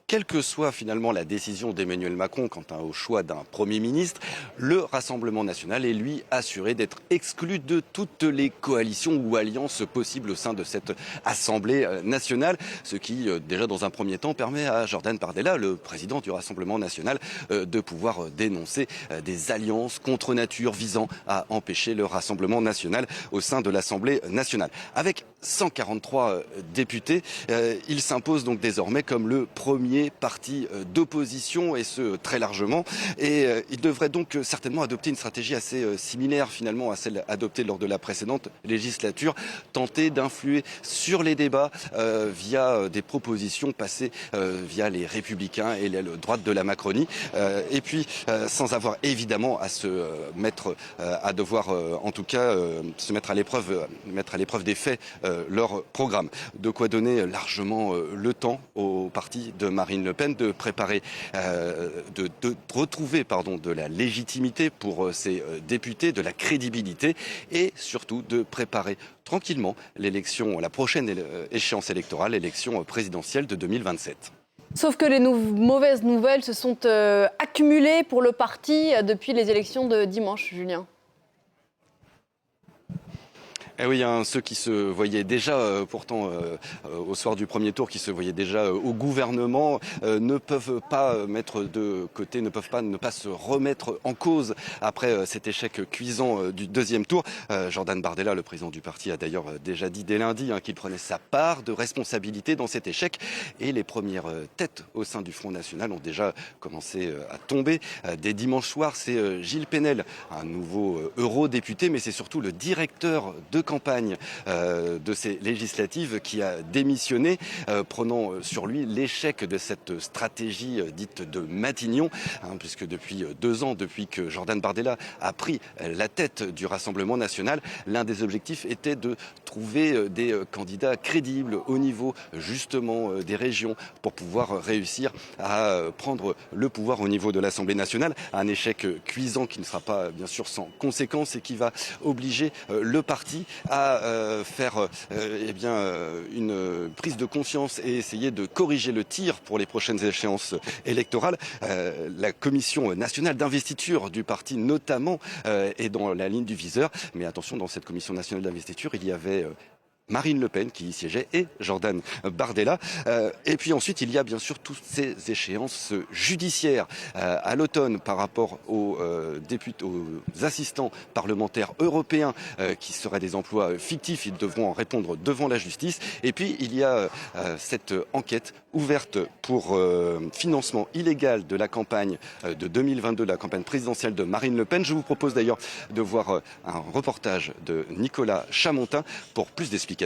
quelle que soit finalement la décision d'Emmanuel Macron quant au choix d'un Premier ministre, le Rassemblement national est lui assuré d'être exclu de toutes les coalitions ou alliances possibles au sein de cette Assemblée nationale, ce qui déjà dans un premier temps permet à Jordan Bardella, le président du Rassemblement national, de pouvoir dénoncer des alliances contre nature visant à empêcher le Rassemblement national au sein de l'Assemblée nationale. Avec 143 députés, il s'impose donc désormais comme le premier parti d'opposition, et ce très largement. Et il devrait donc certainement adopter une stratégie assez similaire finalement à celle adoptée lors de la précédente législature, tenter d'influer sur les débats via des propositions passées via les Républicains et la droite de la Macronie, et puis sans avoir évidemment à se mettre à devoir en tout cas se mettre à l'épreuve des faits leur programme. De quoi donner largement le temps au parti de Marine Le Pen de préparer, de retrouver de la légitimité pour ses députés, de la crédibilité, et surtout de préparer tranquillement l'élection, la prochaine échéance électorale, l'élection présidentielle de 2027. Sauf que les mauvaises nouvelles se sont accumulées pour le parti depuis les élections de dimanche, Julien. Eh oui, ceux qui se voyaient déjà, pourtant, au soir du premier tour, qui se voyaient déjà au gouvernement, ne peuvent pas mettre de côté, ne peuvent pas ne pas se remettre en cause après cet échec cuisant du deuxième tour. Jordan Bardella, le président du parti, a d'ailleurs déjà dit dès lundi qu'il prenait sa part de responsabilité dans cet échec. Et les premières têtes au sein du Front National ont déjà commencé à tomber. Dès dimanche soir, c'est Gilles Pénel, un nouveau eurodéputé, mais c'est surtout le directeur de campagne de ces législatives qui a démissionné, prenant sur lui l'échec de cette stratégie dite de Matignon, puisque depuis 2 ans, depuis que Jordan Bardella a pris la tête du Rassemblement national, l'un des objectifs était de trouver des candidats crédibles au niveau justement des régions pour pouvoir réussir à prendre le pouvoir au niveau de l'Assemblée nationale. Un échec cuisant qui ne sera pas bien sûr sans conséquences et qui va obliger le parti à faire une prise de conscience et essayer de corriger le tir pour les prochaines échéances électorales. La commission nationale d'investiture du parti notamment est dans la ligne du viseur. Mais attention, dans cette commission nationale d'investiture, il y avait Marine Le Pen qui y siégeait et Jordan Bardella. Et puis ensuite, il y a bien sûr toutes ces échéances judiciaires à l'automne par rapport aux députés, aux assistants parlementaires européens qui seraient des emplois fictifs. Ils devront en répondre devant la justice. Et puis, il y a cette enquête ouverte pour financement illégal de la campagne de 2022, la campagne présidentielle de Marine Le Pen. Je vous propose d'ailleurs de voir un reportage de Nicolas Chamontin pour plus d'explications.